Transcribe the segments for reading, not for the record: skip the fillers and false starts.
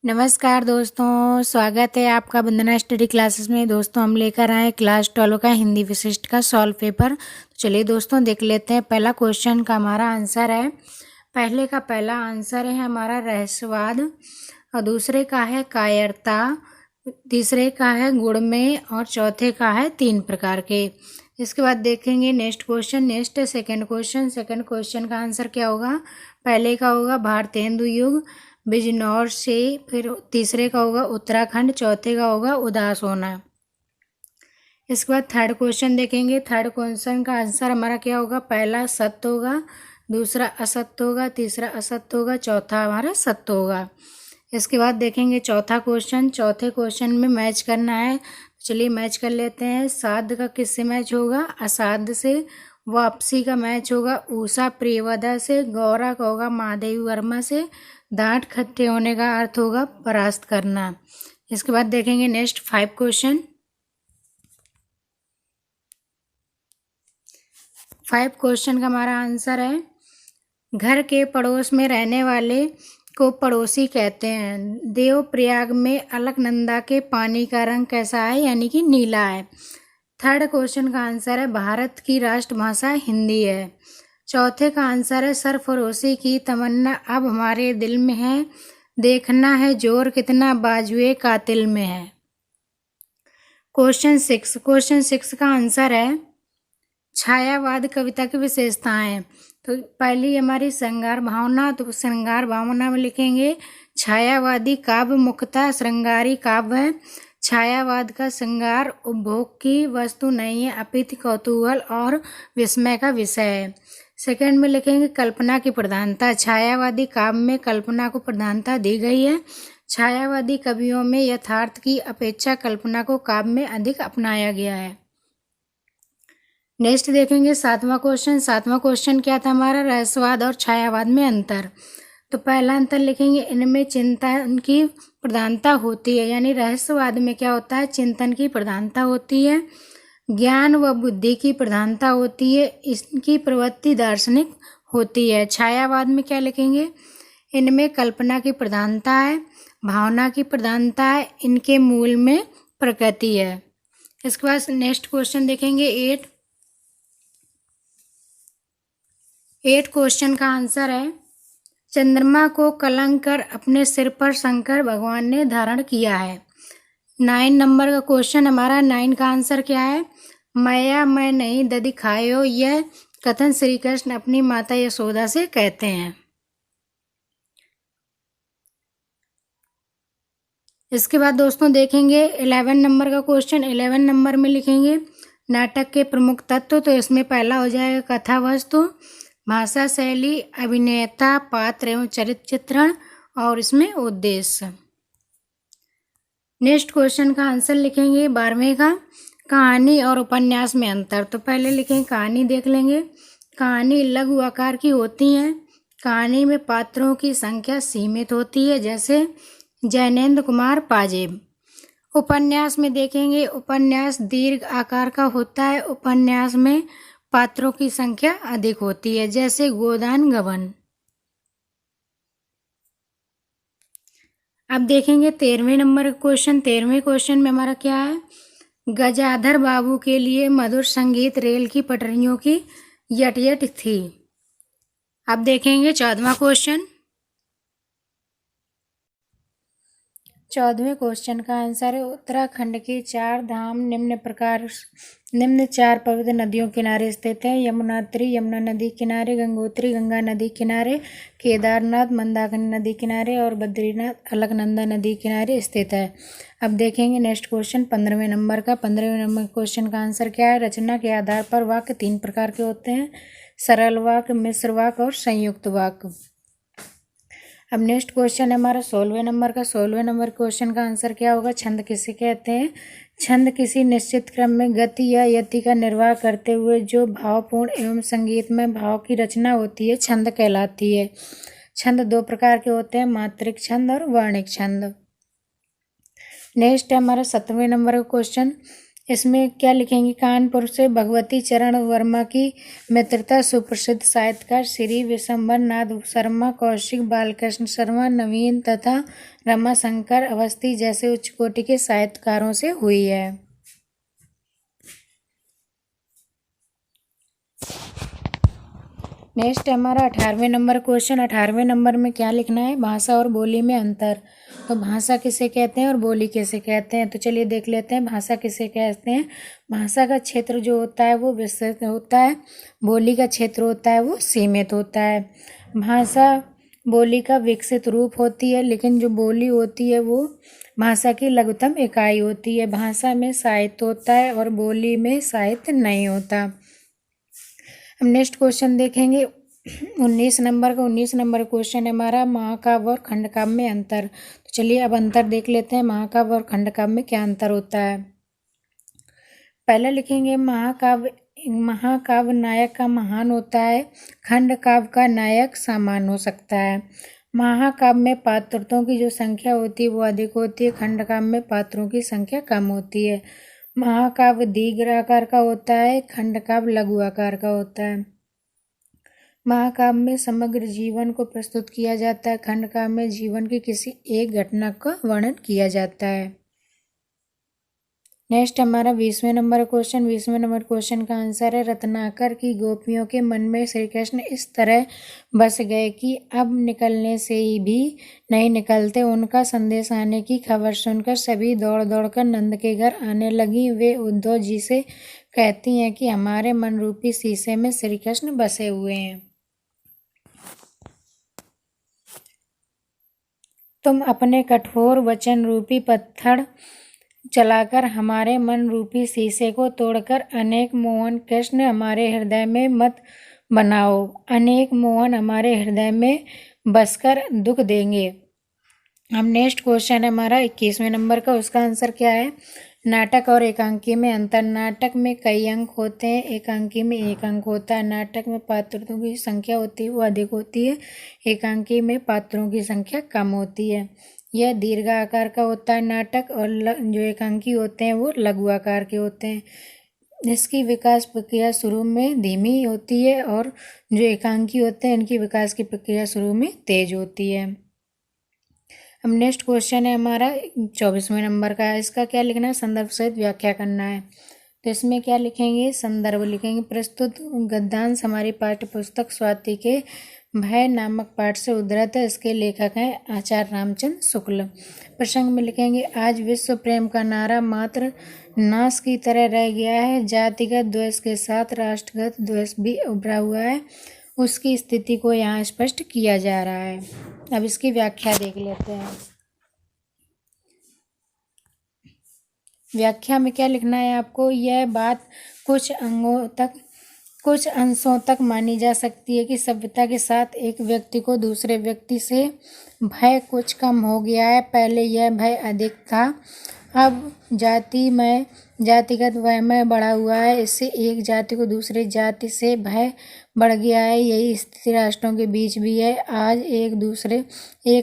नमस्कार दोस्तों, स्वागत है आपका वंदना स्टडी क्लासेस में। दोस्तों हम लेकर आए क्लास 12 का हिंदी विशिष्ट का सॉल्व पेपर। तो चलिए दोस्तों देख लेते हैं। पहला क्वेश्चन का हमारा आंसर है, पहला आंसर है हमारा रहस्यवाद, और दूसरे का है कायरता, तीसरे का है गुण में, और चौथे का है 3 प्रकार के। इसके बाद देखेंगे नेक्स्ट सेकंड क्वेश्चन का आंसर क्या होगा। पहले का होगा भारतेंदु युग, बिजनौर से, फिर तीसरे का होगा उत्तराखंड, चौथे का होगा उदास होना। इसके बाद थर्ड क्वेश्चन देखेंगे। थर्ड क्वेश्चन का आंसर हमारा क्या होगा। पहला सत्य होगा, दूसरा असत्य होगा, तीसरा असत्य होगा, चौथा हमारा सत्य होगा। इसके बाद देखेंगे चौथा क्वेश्चन। चौथे क्वेश्चन में मैच करना है, चलिए मैच कर लेते हैं। साध का किससे मैच होगा, असाध से। वापसी का मैच होगा उषा प्रियवदा से। गौरा का होगा महादेवी वर्मा से। डांट खट्टे होने का अर्थ होगा परास्त करना। इसके बाद देखेंगे नेक्स्ट 5 क्वेश्चन। 5 क्वेश्चन का हमारा आंसर है, घर के पड़ोस में रहने वाले को पड़ोसी कहते हैं। देवप्रयाग में अलकनंदा के पानी का रंग कैसा है, यानी कि नीला है। थर्ड क्वेश्चन का आंसर है भारत की राष्ट्रभाषा हिंदी है। चौथे का आंसर है सरफरोशी की तमन्ना अब हमारे दिल में है, देखना है जोर कितना बाजुए कातिल में है। क्वेश्चन 6 का आंसर है छायावाद कविता की विशेषताएं। तो पहली हमारी श्रृंगार भावना, तो श्रृंगार भावना में लिखेंगे छायावादी काव्य मुख्यतः श्रृंगारी काव्य है। छायावाद का श्रृंगार उपभोग की वस्तु नहीं है, अपितु कौतूहल और विस्मय का विषय है। सेकंड में लिखेंगे कल्पना की प्रधानता। छायावादी काव्य में कल्पना को प्रधानता दी गई है। छायावादी कवियों में यथार्थ की अपेक्षा कल्पना को काव्य में अधिक अपनाया गया है। नेक्स्ट देखेंगे 7वां क्वेश्चन क्या था हमारा, रहस्यवाद और छायावाद में अंतर। तो पहला अंतर लिखेंगे इनमें चिंतन की प्रधानता होती है, यानी रहस्यवाद में क्या होता है, चिंतन की प्रधानता होती है, ज्ञान व बुद्धि की प्रधानता होती है, इसकी प्रवृत्ति दार्शनिक होती है। छायावाद में क्या लिखेंगे, इनमें कल्पना की प्रधानता है, भावना की प्रधानता है, इनके मूल में प्रकृति है। इसके बाद नेक्स्ट क्वेश्चन देखेंगे 8 क्वेश्चन का आंसर है चंद्रमा को कलंक कर अपने सिर पर शंकर भगवान ने धारण किया है। 9 नंबर का क्वेश्चन हमारा, 9 का आंसर क्या है, मैया मैं नहीं दधि खायो, यह कथन श्री कृष्ण अपनी माता यशोदा से कहते हैं। इसके बाद दोस्तों देखेंगे 11 नंबर का क्वेश्चन। 11 नंबर में लिखेंगे नाटक के प्रमुख तत्व। तो इसमें पहला हो जाएगा कथा वस्तु, भाषा शैली, अभिनेता, पात्र एवं चरित्र चित्रण, और इसमें उद्देश्य। नेक्स्ट क्वेश्चन का आंसर लिखेंगे 12वें का, कहानी और उपन्यास में अंतर। तो पहले लिखेंगे कहानी देख लेंगे। कहानी लघु आकार की होती है, कहानी में पात्रों की संख्या सीमित होती है, जैसे जैनेन्द्र कुमार पाजेब। उपन्यास में देखेंगे उपन्यास दीर्घ आकार का होता है, उपन्यास में पात्रों की संख्या अधिक होती है, जैसे गोदान गबन। अब देखेंगे 13वें नंबर क्वेश्चन। 13वें क्वेश्चन में हमारा क्या है, गजाधर बाबू के लिए मधुर संगीत रेल की पटरियों की यट यट थी। अब देखेंगे 14वां क्वेश्चन। 14वें क्वेश्चन का आंसर है उत्तराखंड के 4 धाम निम्न 4 पवित्र नदियों किनारे स्थित है। यमुनोत्री यमुना नदी किनारे, गंगोत्री गंगा नदी किनारे, केदारनाथ मंदाकिनी नदी किनारे, और बद्रीनाथ अलकनंदा नदी किनारे स्थित है। अब देखेंगे नेक्स्ट क्वेश्चन 15वें नंबर का। 15वें नंबर क्वेश्चन का आंसर क्या है, रचना के आधार पर वाक्य 3 प्रकार के होते हैं, सरल वाक्य, मिश्र वाक्य और संयुक्त वाक्य। अब नेक्स्ट क्वेश्चन है हमारा 16वें नंबर का। 16वें नंबर क्वेश्चन का आंसर क्या होगा, छंद किसे कहते हैं। छंद किसी निश्चित क्रम में गति या यति का निर्वाह करते हुए जो भावपूर्ण एवं संगीतमय भाव की रचना होती है, छंद कहलाती है। छंद 2 प्रकार के होते हैं, मात्रिक छंद और वर्णिक छंद। नेक्स्ट है हमारा 17वें नंबर का क्वेश्चन। इसमें क्या लिखेंगे, कानपुर से भगवती चरण वर्मा की मित्रता, सुप्रसिद्ध साहित्यकार श्री विशंबर नाथ शर्मा, कौशिक, बालकृष्ण शर्मा, नवीन तथा रमाशंकर अवस्थी जैसे उच्च कोटि के साहित्यकारों से हुई है। नेक्स्ट हमारा 18वें नंबर क्वेश्चन। 18वें नंबर में क्या लिखना है, भाषा और बोली में अंतर। तो भाषा किसे कहते हैं और बोली किसे कहते हैं, तो चलिए देख लेते हैं। भाषा किसे कहते हैं, भाषा का क्षेत्र जो होता है वो विस्तृत होता है, बोली का क्षेत्र होता है वो सीमित होता है। भाषा बोली का विकसित रूप होती है, लेकिन जो बोली होती है वो भाषा की लघुतम इकाई होती है। भाषा में साहित्य होता है और बोली में साहित्य नहीं होता। हम नेक्स्ट क्वेश्चन देखेंगे 19 नंबर का। 19 नंबर क्वेश्चन है हमारा, महाकाव्य और खंडकाव्य में अंतर। तो चलिए अब अंतर देख लेते हैं, महाकाव्य और खंडकाव्य में क्या अंतर होता है। पहले लिखेंगे महाकाव्य नायक का महान होता है, खंडकाव्य का नायक सामान्य हो सकता है। महाकाव्य में पात्रों की जो संख्या होती है वो अधिक होती है, खंडकाव्य में पात्रों की संख्या कम होती है। महाकाव्य दीर्घ आकार का होता है, खंडकाव्य लघु आकार का होता है। महाकाव्य में समग्र जीवन को प्रस्तुत किया जाता है, खंडकाव्य में जीवन की किसी एक घटना का वर्णन किया जाता है। नेक्स्ट हमारा 20वें नंबर क्वेश्चन। 20वें नंबर क्वेश्चन का आंसर है, रत्नाकर की गोपियों के मन में श्री कृष्ण इस तरह बस गए कि अब निकलने से ही भी नहीं निकलते। उनका संदेश आने की खबर सुनकर सभी दौड़ दौड़ कर नंद के घर आने लगी। वे उद्धव जी से कहती हैं कि हमारे मन रूपी शीशे में श्री कृष्ण बसे हुए हैं। तुम अपने कठोर वचन रूपी पत्थर चलाकर हमारे मन रूपी शीशे को तोड़कर अनेक मोहन कृष्ण हमारे हृदय में मत बनाओ। अनेक मोहन हमारे हृदय में बसकर दुख देंगे। अब नेक्स्ट क्वेश्चन है हमारा 21वें नंबर का। उसका आंसर क्या है, नाटक और एकांकी में अंतर। नाटक में कई अंक होते हैं, एकांकी में एक अंक होता है। नाटक में पात्रों की संख्या होती है वो अधिक होती है, एकांकी में पात्रों की संख्या कम होती है। यह दीर्घ आकार का होता है नाटक, और जो एकांकी होते हैं वो लघु आकार के होते हैं। इसकी विकास प्रक्रिया शुरू में धीमी होती है और जो एकांकी होते हैं इनकी विकास की प्रक्रिया शुरू में तेज होती है। अब नेक्स्ट क्वेश्चन है हमारा 24वें नंबर का। इसका क्या लिखना है, संदर्भ सहित व्याख्या करना है। तो इसमें क्या लिखेंगे, संदर्भ लिखेंगे। प्रस्तुत गद्यांश हमारी पाठ्य पुस्तक स्वाति के भय नामक पाठ से उद्धृत है। इसके लेखक हैं आचार्य रामचंद्र शुक्ल। प्रसंग में लिखेंगे, आज विश्व प्रेम का नारा मात्र नाश की तरह रह गया है। जातिगत द्वेष के साथ राष्ट्रगत द्वेष भी उभरा हुआ है। उसकी स्थिति को यहाँ स्पष्ट किया जा रहा है। अब इसकी व्याख्या देख लेते हैं। व्याख्या में क्या लिखना है आपको, यह बात कुछ अंशों तक मानी जा सकती है कि सभ्यता के साथ एक व्यक्ति को दूसरे व्यक्ति से भय कुछ कम हो गया है। पहले यह भय अधिक था, अब जातिगत भय में बढ़ा हुआ है। इससे एक जाति को दूसरे जाति से भय बढ़ गया है। यही स्थिति राष्ट्रों के बीच भी है। आज एक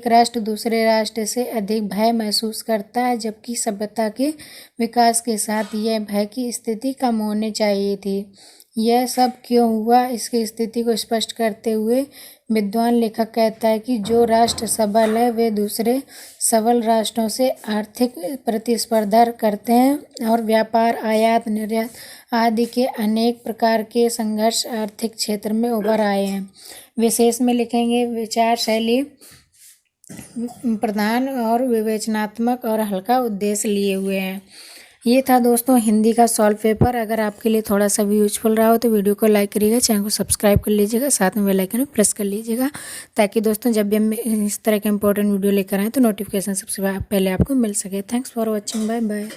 राष्ट्र दूसरे राष्ट्र से अधिक भय महसूस करता है, जबकि सभ्यता के विकास के साथ यह भय की स्थिति कम होनी चाहिए थी। यह सब क्यों हुआ, इसकी स्थिति को स्पष्ट करते हुए विद्वान लेखक कहता है कि जो राष्ट्र सबल है वे दूसरे सबल राष्ट्रों से आर्थिक प्रतिस्पर्धा करते हैं और व्यापार, आयात निर्यात आदि के अनेक प्रकार के संघर्ष आर्थिक क्षेत्र में उभर आए हैं। विशेष में लिखेंगे, विचार शैली प्रधान और विवेचनात्मक और हल्का उद्देश्य लिए हुए हैं। ये था दोस्तों हिंदी का सॉल्व पेपर। अगर आपके लिए थोड़ा सा भी यूजफुल रहा हो तो वीडियो को लाइक करिएगा, चैनल को सब्सक्राइब कर लीजिएगा, साथ में बेल आइकन प्रेस कर लीजिएगा, ताकि दोस्तों जब भी हम इस तरह के इंपॉर्टेंट वीडियो लेकर आएँ तो नोटिफिकेशन सबसे पहले आपको मिल सके। Thanks for watching, bye bye.